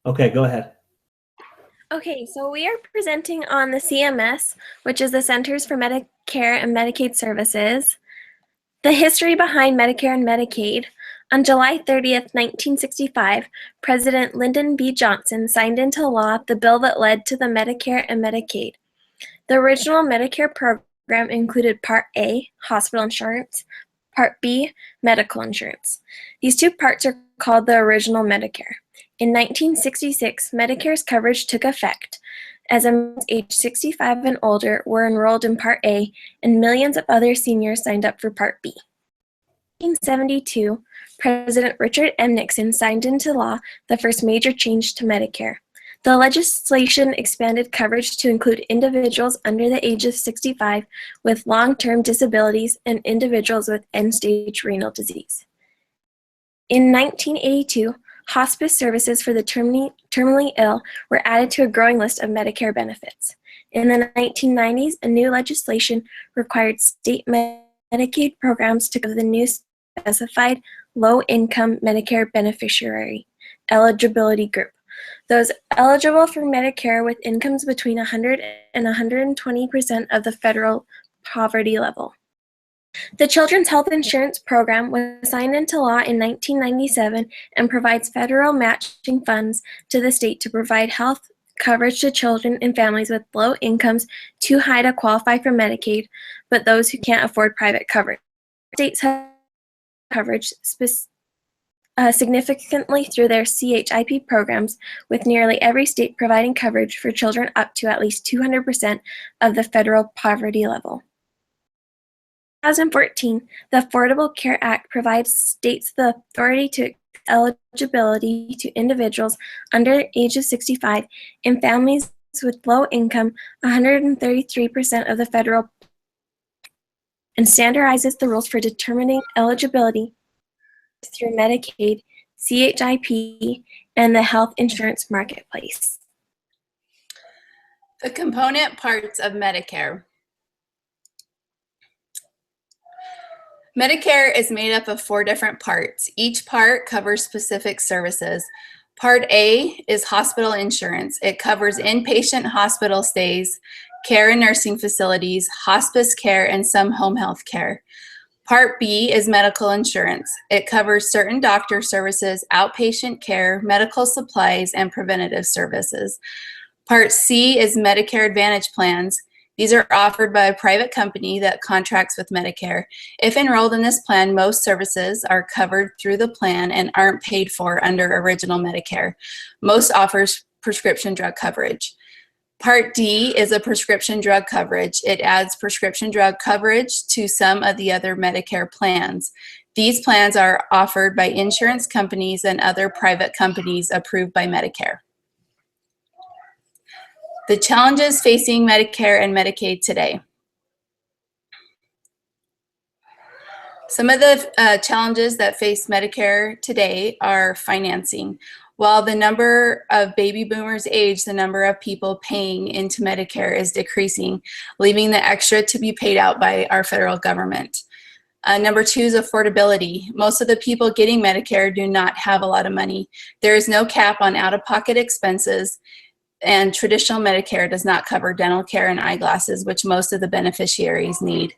Okay, go ahead. Okay, so we are presenting on the CMS, which is the Centers for Medicare and Medicaid Services, the history behind Medicare and Medicaid. On July 30th, 1965, President Lyndon B. Johnson signed into law the bill that led to the Medicare and Medicaid. The original Medicare program included Part A, hospital insurance, Part B, medical insurance. These two parts are called the original Medicare. In 1966, Medicare's coverage took effect as Americans aged 65 and older were enrolled in Part A, and millions of other seniors signed up for Part B. In 1972, President Richard M. Nixon signed into law the first major change to Medicare. The legislation expanded coverage to include individuals under the age of 65 with long-term disabilities and individuals with end-stage renal disease. In 1982, hospice services for the terminally ill were added to a growing list of Medicare benefits. In the 1990s, a new legislation required state Medicaid programs to cover the new specified low-income Medicare beneficiary eligibility group. Those eligible for Medicare with incomes between 100 and 120% of the federal poverty level. The Children's Health Insurance Program was signed into law in 1997 and provides federal matching funds to the state to provide health coverage to children and families with low incomes too high to qualify for Medicaid, but those who can't afford private coverage. States have coverage significantly through their CHIP programs, with nearly every state providing coverage for children up to at least 200% of the federal poverty level. 2014, the Affordable Care Act provides states the authority to eligibility to individuals under the age of 65 and families with low income 133% of the federal, and standardizes the rules for determining eligibility through Medicaid, CHIP, and the health insurance marketplace. The component parts of Medicare. Medicare is made up of 4 different parts. Each part covers specific services. Part A is hospital insurance. It covers inpatient hospital stays, care in nursing facilities, hospice care, and some home health care. Part B is medical insurance. It covers certain doctor services, outpatient care, medical supplies, and preventative services. Part C is Medicare Advantage plans. These are offered by a private company that contracts with Medicare. If enrolled in this plan, most services are covered through the plan and aren't paid for under original Medicare. Most offers prescription drug coverage. Part D is a prescription drug coverage. It adds prescription drug coverage to some of the other Medicare plans. These plans are offered by insurance companies and other private companies approved by Medicare. The challenges facing Medicare and Medicaid today. Some of the challenges that face Medicare today are financing. While the number of baby boomers age, the number of people paying into Medicare is decreasing, leaving the extra to be paid out by our federal government. Number 2 is affordability. Most of the people getting Medicare do not have a lot of money. There is no cap on out-of-pocket expenses, and traditional Medicare does not cover dental care and eyeglasses, which most of the beneficiaries need.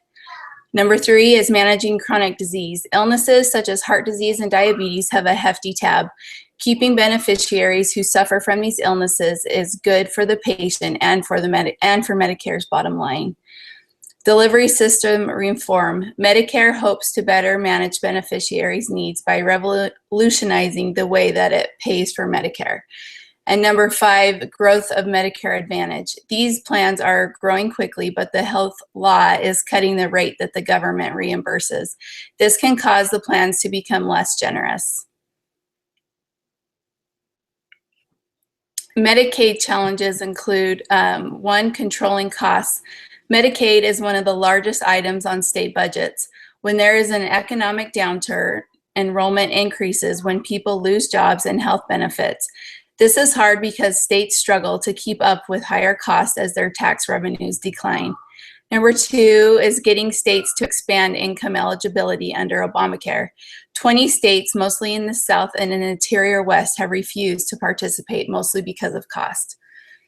Number 3 is managing chronic disease. Illnesses such as heart disease and diabetes have a hefty tab. Keeping beneficiaries who suffer from these illnesses is good for the patient and for Medicare's bottom line. Delivery system reform. Medicare hopes to better manage beneficiaries' needs by revolutionizing the way that it pays for Medicare. And number 5, growth of Medicare Advantage. These plans are growing quickly, but the health law is cutting the rate that the government reimburses. This can cause the plans to become less generous. Medicaid challenges include 1, controlling costs. Medicaid is one of the largest items on state budgets. When there is an economic downturn, enrollment increases when people lose jobs and health benefits. This is hard because states struggle to keep up with higher costs as their tax revenues decline. Number 2 is getting states to expand income eligibility under Obamacare. 20 states, mostly in the South and in the interior West, have refused to participate, mostly because of cost.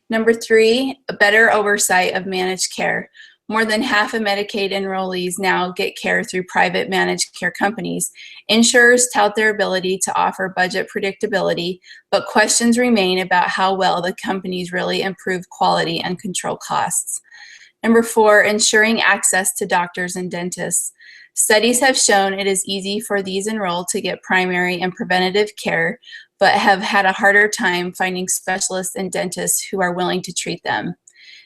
Number 3, a better oversight of managed care. More than half of Medicaid enrollees now get care through private managed care companies. Insurers tout their ability to offer budget predictability, but questions remain about how well the companies really improve quality and control costs. Number 4, ensuring access to doctors and dentists. Studies have shown it is easy for these enrolled to get primary and preventative care, but have had a harder time finding specialists and dentists who are willing to treat them.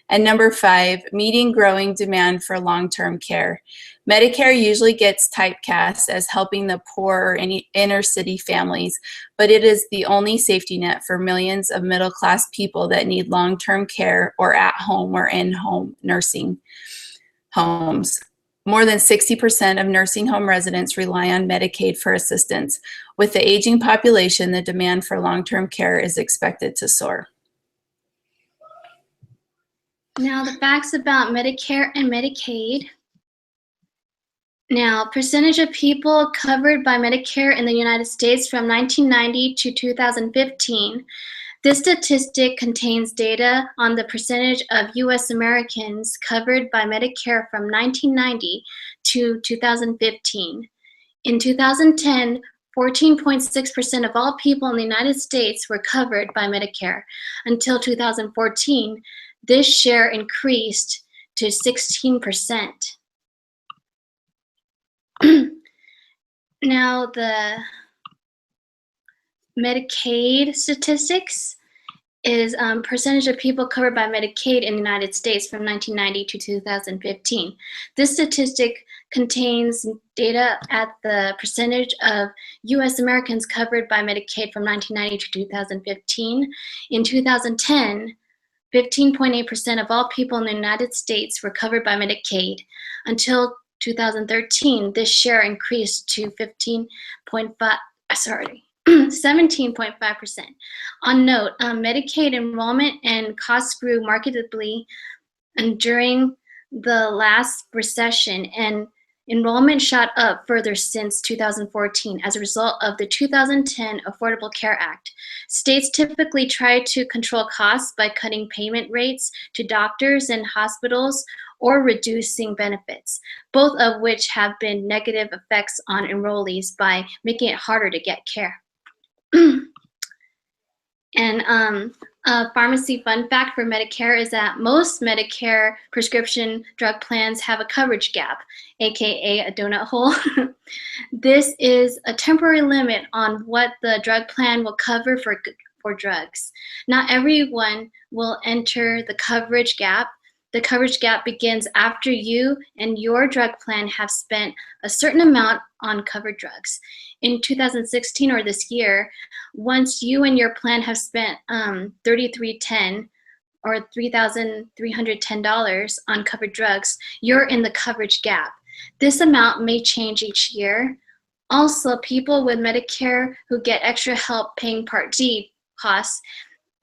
And number 5, meeting growing demand for long-term care. Medicare usually gets typecast as helping the poor or any inner city families, but it is the only safety net for millions of middle-class people that need long-term care or at-home or in-home nursing homes. More than 60% of nursing home residents rely on Medicaid for assistance. With the aging population, the demand for long-term care is expected to soar. Now the facts about Medicare and Medicaid. Now, percentage of people covered by Medicare in the United States from 1990 to 2015. This statistic contains data on the percentage of U.S. Americans covered by Medicare from 1990 to 2015. In 2010, 14.6% of all people in the United States were covered by Medicare. Until 2014, this share increased to 16%. Now the Medicaid statistics is percentage of people covered by Medicaid in the United States from 1990 to 2015. This statistic contains data at the percentage of U.S. Americans covered by Medicaid from 1990 to 2015. In 2010, 15.8% of all people in the United States were covered by Medicaid. Until 2013, this share increased to 17.5%. On note, Medicaid enrollment and costs grew markedly during the last recession, and enrollment shot up further since 2014 as a result of the 2010 Affordable Care Act. States typically try to control costs by cutting payment rates to doctors and hospitals or reducing benefits, both of which have been negative effects on enrollees by making it harder to get care. And a pharmacy fun fact for Medicare is that most Medicare prescription drug plans have a coverage gap, aka a donut hole. This is a temporary limit on what the drug plan will cover for drugs. Not everyone will enter the coverage gap. The coverage gap begins after you and your drug plan have spent a certain amount on covered drugs. In 2016 or this year, once you and your plan have spent $3,310 or $3,310 on covered drugs, you're in the coverage gap. This amount may change each year. Also, people with Medicare who get extra help paying Part D costs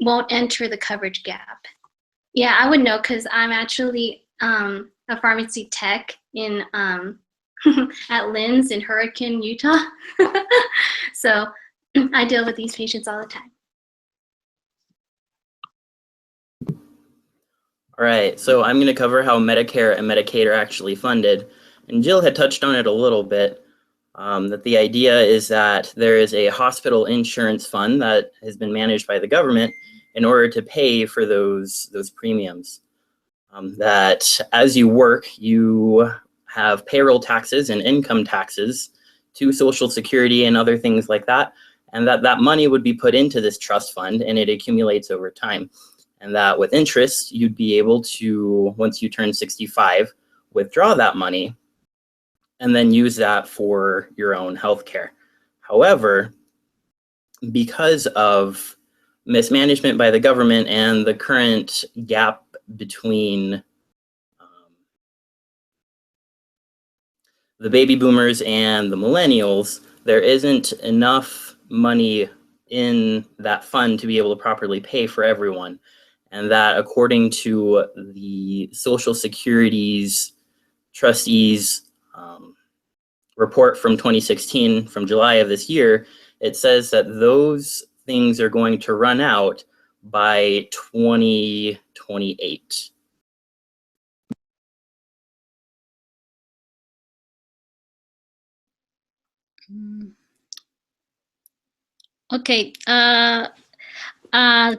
won't enter the coverage gap. Yeah, I would know because I'm actually a pharmacy tech in at Lynn's in Hurricane, Utah. So I deal with these patients all the time. All right, so I'm going to cover how Medicare and Medicaid are actually funded. And Jill had touched on it a little bit, that the idea is that there is a hospital insurance fund that has been managed by the government in order to pay for those premiums. That as you work, you have payroll taxes and income taxes to Social Security and other things like that, and that money would be put into this trust fund and it accumulates over time. And that with interest, you'd be able to, once you turn 65, withdraw that money and then use that for your own health care. However, because of mismanagement by the government and the current gap between the baby boomers and the millennials, there isn't enough money in that fund to be able to properly pay for everyone. and that according to the Social Security's trustees report from 2016, from July of this year, it says that those things are going to run out by 2028. Okay,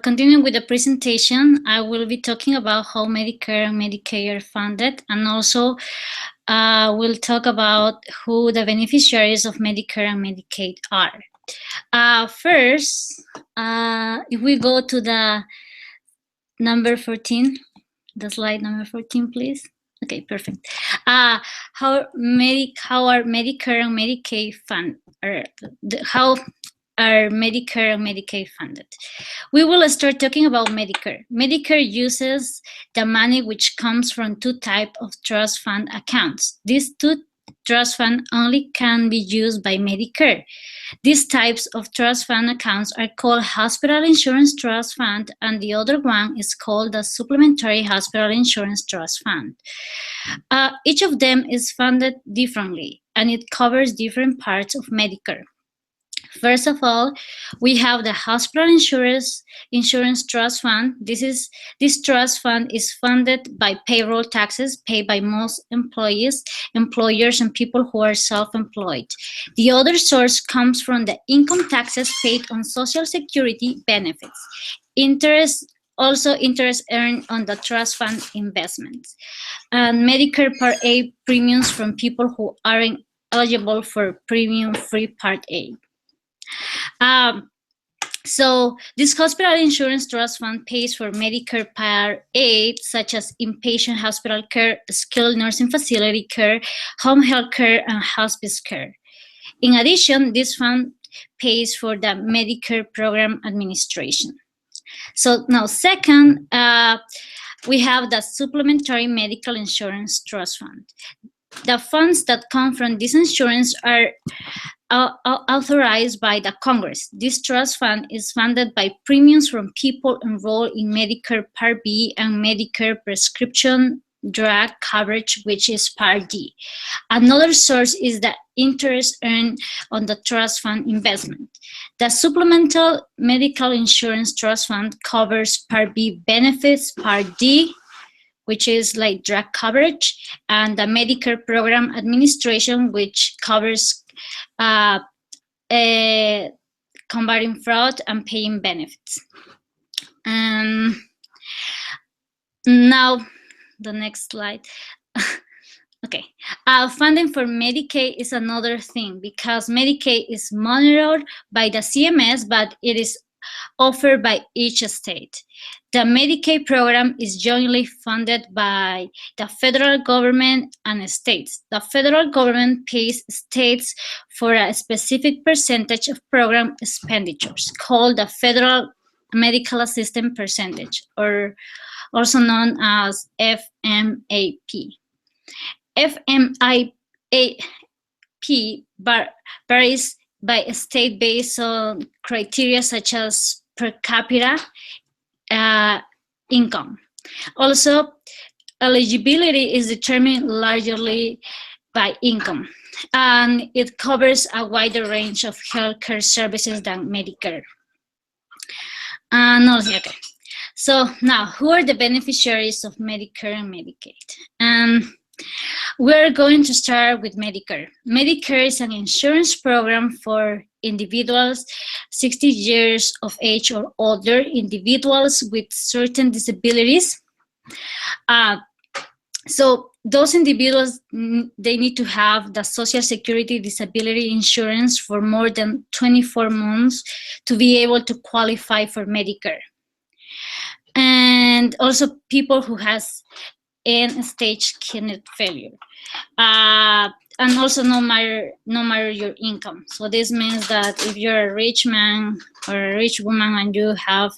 continuing with the presentation, I will be talking about how Medicare and Medicaid are funded, and also we'll talk about who the beneficiaries of Medicare and Medicaid are. First, if we go to the number 14, the slide number 14, please. Okay, perfect. How are Medicare and Medicaid how are Medicare and Medicaid funded? We will start talking about Medicare. Medicare uses the money which comes from two types of trust fund accounts. These two trust funds only can be used by Medicare. These types of trust fund accounts are called Hospital Insurance Trust Fund, and the other one is called the Supplementary Hospital Insurance Trust Fund. Each of them is funded differently, and it covers different parts of Medicare. First of all, we have the Hospital Insurance Trust Fund. This trust fund is funded by payroll taxes paid by most employers, and people who are self-employed. The other source comes from the income taxes paid on Social Security benefits. Interest earned on the trust fund investments. And Medicare Part A premiums from people who aren't eligible for premium-free Part A. So this Hospital Insurance Trust Fund pays for Medicare Part A, such as inpatient hospital care, skilled nursing facility care, home health care, and hospice care. In addition, this fund pays for the Medicare program administration. So now, second, we have the Supplementary Medical Insurance Trust Fund. The funds that come from this insurance are authorized by the Congress. This trust fund is funded by premiums from people enrolled in Medicare Part B and Medicare prescription drug coverage, which is Part D. Another source is the interest earned on the trust fund investment. The Supplemental Medical Insurance Trust Fund covers Part B benefits, Part D, which is like drug coverage, and the Medicare program administration, which covers combating fraud and paying benefits. Now, the next slide. Okay, funding for Medicaid is another thing, because Medicaid is monitored by the CMS, but it is offered by each state. The Medicaid program is jointly funded by the federal government and states. The federal government pays states for a specific percentage of program expenditures, called the Federal Medical Assistance Percentage, or also known as FMAP. FMAP varies by state based on criteria such as per capita income. Also, eligibility is determined largely by income, and it covers a wider range of healthcare services than Medicare. Okay. So now, who are the beneficiaries of Medicare and Medicaid? We're going to start with Medicare. Medicare is an insurance program for individuals 60 years of age or older, individuals with certain disabilities. So those individuals, they need to have the Social Security disability insurance for more than 24 months to be able to qualify for Medicare. And also people who has end-stage kidney failure, and also no matter your income. So this means that if you're a rich man or a rich woman and you have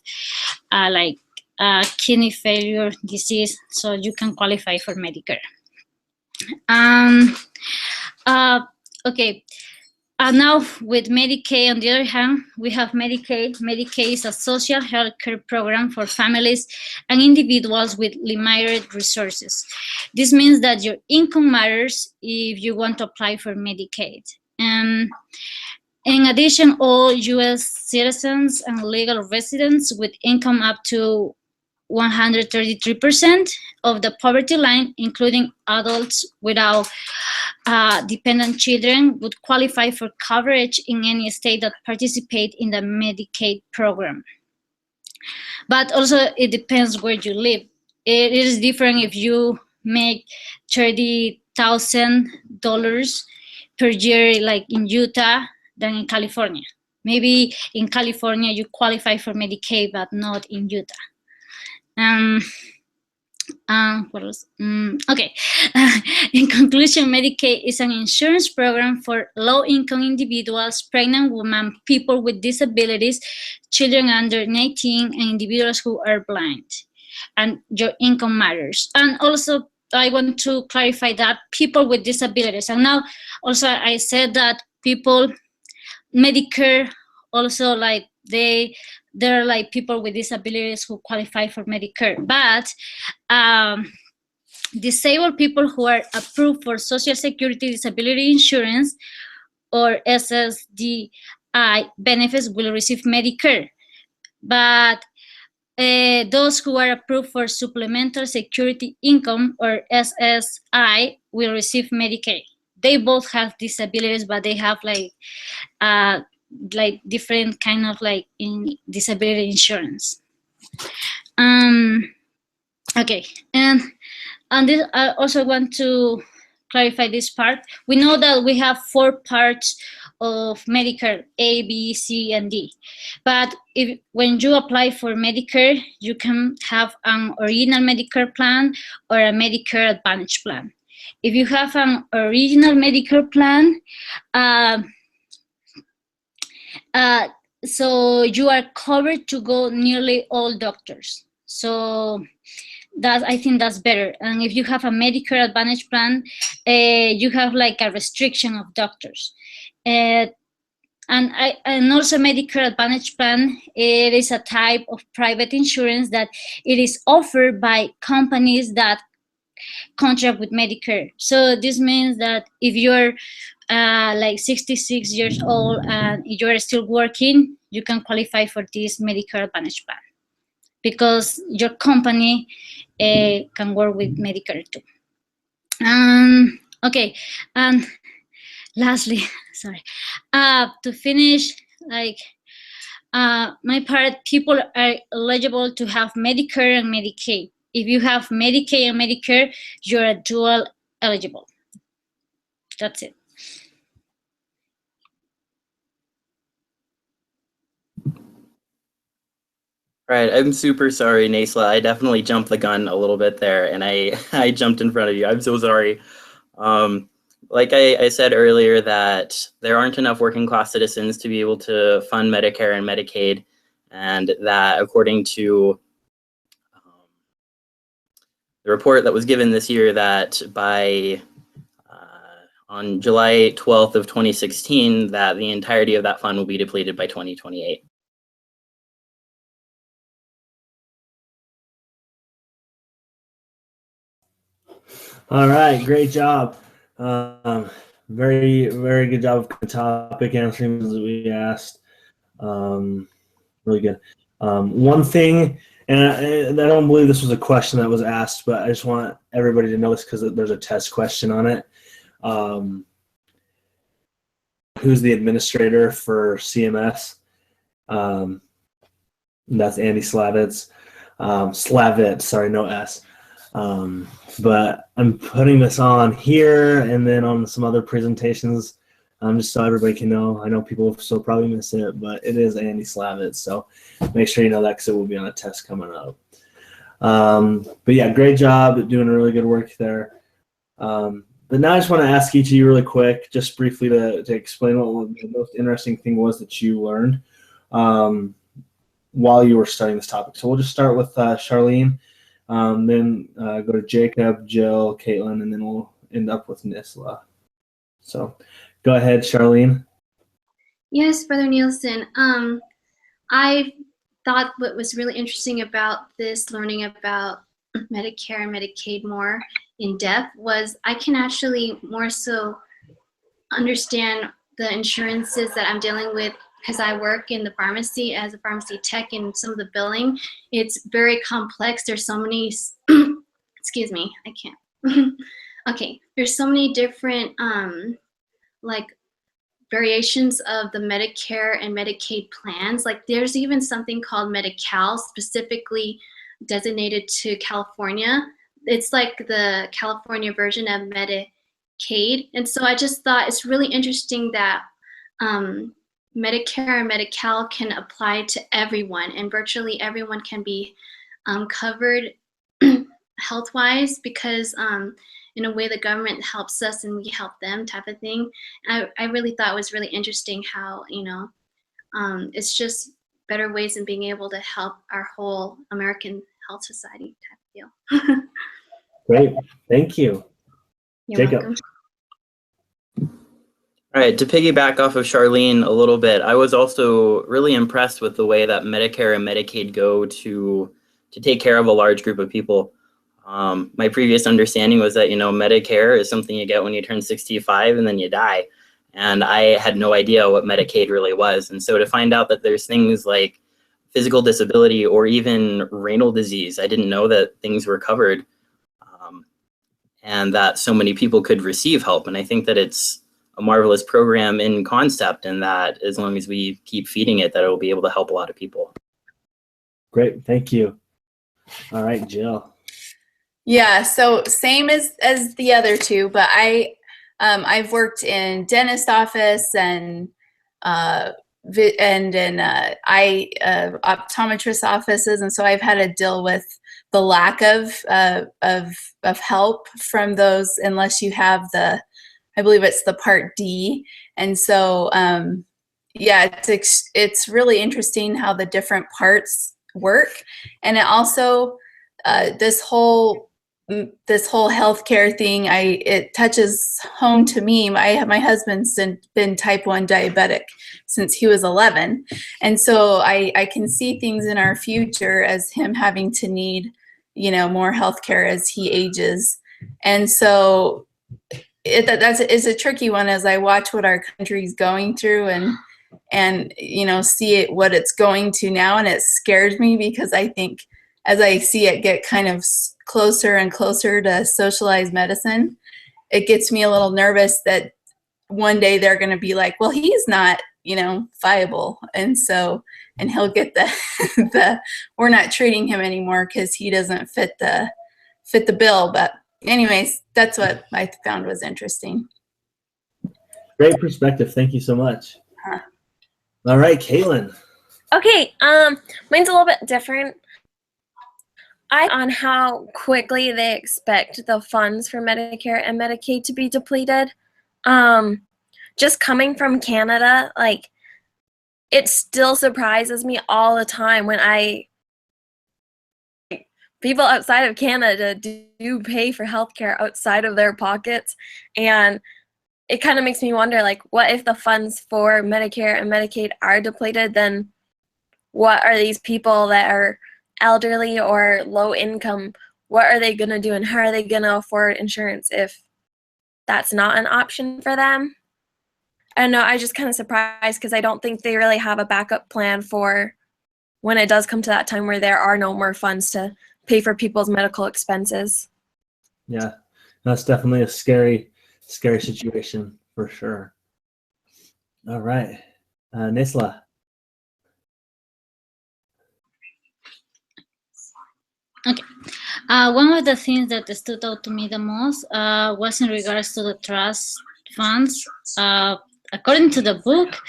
kidney failure disease, so you can qualify for Medicare. Okay. Now with Medicaid, on the other hand, we have Medicaid. Medicaid is a social health care program for families and individuals with limited resources. This means that your income matters if you want to apply for Medicaid. And in addition, all U.S. citizens and legal residents with income up to 133% of the poverty line, including adults without dependent children, would qualify for coverage in any state that participate in the Medicaid program. But also, it depends where you live. It is different if you make $30,000 per year, like in Utah, than in California. Maybe in California you qualify for Medicaid, but not in Utah. What else? Okay. In conclusion, Medicaid is an insurance program for low-income individuals, pregnant women, people with disabilities, children under 19, and individuals who are blind. And your income matters. And also, I want to clarify that people with disabilities. And now, also, I said that people, Medicare, also like there are like people with disabilities who qualify for Medicare, but disabled people who are approved for Social Security Disability Insurance or SSDI benefits will receive Medicare, but those who are approved for Supplemental Security Income or SSI will receive Medicaid. They both have disabilities, but they have like different kind of like in disability insurance. Okay, and this I also want to clarify this part. We know that we have 4 parts of Medicare: A, B, C, and D. But when you apply for Medicare, you can have an original Medicare plan or a Medicare Advantage plan. If you have an original Medicare plan, so you are covered to go nearly all doctors. So I think that's better. And if you have a Medicare Advantage plan, you have like a restriction of doctors. And also Medicare Advantage plan, it is a type of private insurance that it is offered by companies that contract with Medicare. So this means that if you're like 66 years old and you're still working, you can qualify for this Medicare Advantage plan because your company can work with Medicare too. Okay, and lastly, sorry, to finish, like my part, people are eligible to have Medicare and Medicaid. If you have Medicaid and Medicare, you're a dual eligible. That's it. All right, I'm super sorry, Naisla. I definitely jumped the gun a little bit there, and I jumped in front of you. I'm so sorry. Like I said earlier, that there aren't enough working class citizens to be able to fund Medicare and Medicaid, and that according to the report that was given this year, that by on July 12th of 2016, that the entirety of that fund will be depleted by 2028. All right, great job. Very, very good job of the topic, answering that we asked. Really good. One thing, and I don't believe this was a question that was asked, but I just want everybody to know this because there's a test question on it. Who's the administrator for CMS? That's Andy Slavitz. Slavitz, sorry, no S. But I'm putting this on here and then on some other presentations, just so everybody can know. I know people still probably miss it, but it is Andy Slavitz, so make sure you know that because it will be on a test coming up. But yeah, great job, doing really good work there. But now I just want to ask each of you really quick, just briefly to explain what the most interesting thing was that you learned while you were studying this topic. So we'll just start with Charlene. Then go to Jacob, Jill, Caitlin, and then we'll end up with Nisla. So go ahead, Charlene. Yes, Brother Nielsen. I thought what was really interesting about this, learning about Medicare and Medicaid more in depth, was I can actually more so understand the insurances that I'm dealing with because I work in the pharmacy as a pharmacy tech, and some of the billing, it's very complex. There's so many, excuse me, I can't. Okay, there's so many different like variations of the Medicare and Medicaid plans. Like there's even something called Medi-Cal, specifically designated to California. It's like the California version of Medicaid. And so I just thought it's really interesting that Medicare and Medi-Cal can apply to everyone, and virtually everyone can be covered health-wise, because in a way the government helps us and we help them, type of thing. I really thought it was really interesting how, it's just better ways of being able to help our whole American health society type of deal. Great, thank you. You're Jacob. welcome. All right, to piggyback off of Charlene a little bit, I was also really impressed with the way that Medicare and Medicaid go to take care of a large group of people. My previous understanding was that, Medicare is something you get when you turn 65 and then you die. And I had no idea what Medicaid really was. And so to find out that there's things like physical disability or even renal disease, I didn't know that things were covered, and that so many people could receive help. And I think that it's a marvelous program in concept, and that as long as we keep feeding it, that it will be able to help a lot of people. Great, thank you. All right, Jill. Yeah, so same as the other two, but I've worked in dentist office and in optometrist offices, and so I've had to deal with the lack of help from those, unless you have I believe it's the Part D. And so yeah, it's really interesting how the different parts work, and it also this whole healthcare thing, it touches home to me. My husband's been type 1 diabetic since he was 11, and so I can see things in our future as him having to need more healthcare as he ages. And so it's a tricky one as I watch what our country's going through and see what it's going to now, and it scares me because I think as I see it get kind of closer and closer to socialized medicine, it gets me a little nervous that one day they're going to be like, well, he's not, viable. And he'll get we're not treating him anymore because he doesn't fit the bill. But anyways, that's what I found was interesting. Great perspective. Thank you so much. All right, Kaylin. Okay, mine's a little bit different. On how quickly they expect the funds for Medicare and Medicaid to be depleted. Just coming from Canada, it still surprises me all the time when people outside of Canada do pay for healthcare outside of their pockets, and it kind of makes me wonder, what if the funds for Medicare and Medicaid are depleted? Then what are these people that are elderly or low income, what are they going to do, and how are they going to afford insurance if that's not an option for them? I don't know, I was just kind of surprised because I don't think they really have a backup plan for when it does come to that time where there are no more funds to pay for people's medical expenses. Yeah, that's definitely a scary situation for sure. All right, Nisla. Okay. One of the things that stood out to me the most was in regards to the trust funds. According to the book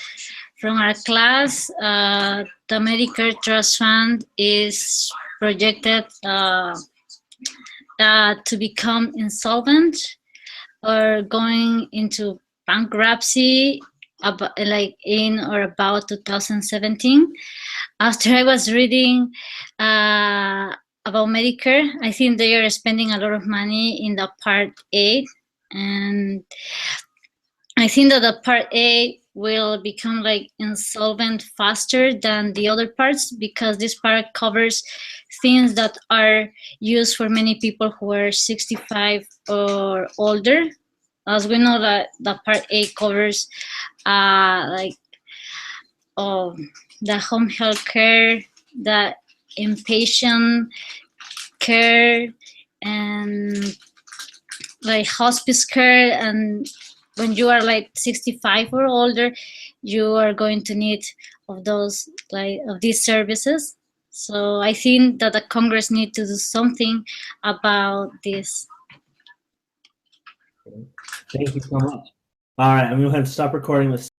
from our class, the Medicare Trust Fund is projected to become insolvent or going into bankruptcy in or about 2017. After I was reading about Medicare, I think they are spending a lot of money in the Part A, and I think that the Part A will become like insolvent faster than the other parts, because this part covers things that are used for many people who are 65 or older. As we know that the part A covers like the home health care, the inpatient care, and like hospice care. And when you are like 65 or older, you are going to need of those, like, of these services. So I think that the Congress need to do something about this. Thank you so much. All right, I'm going to go ahead and stop recording this.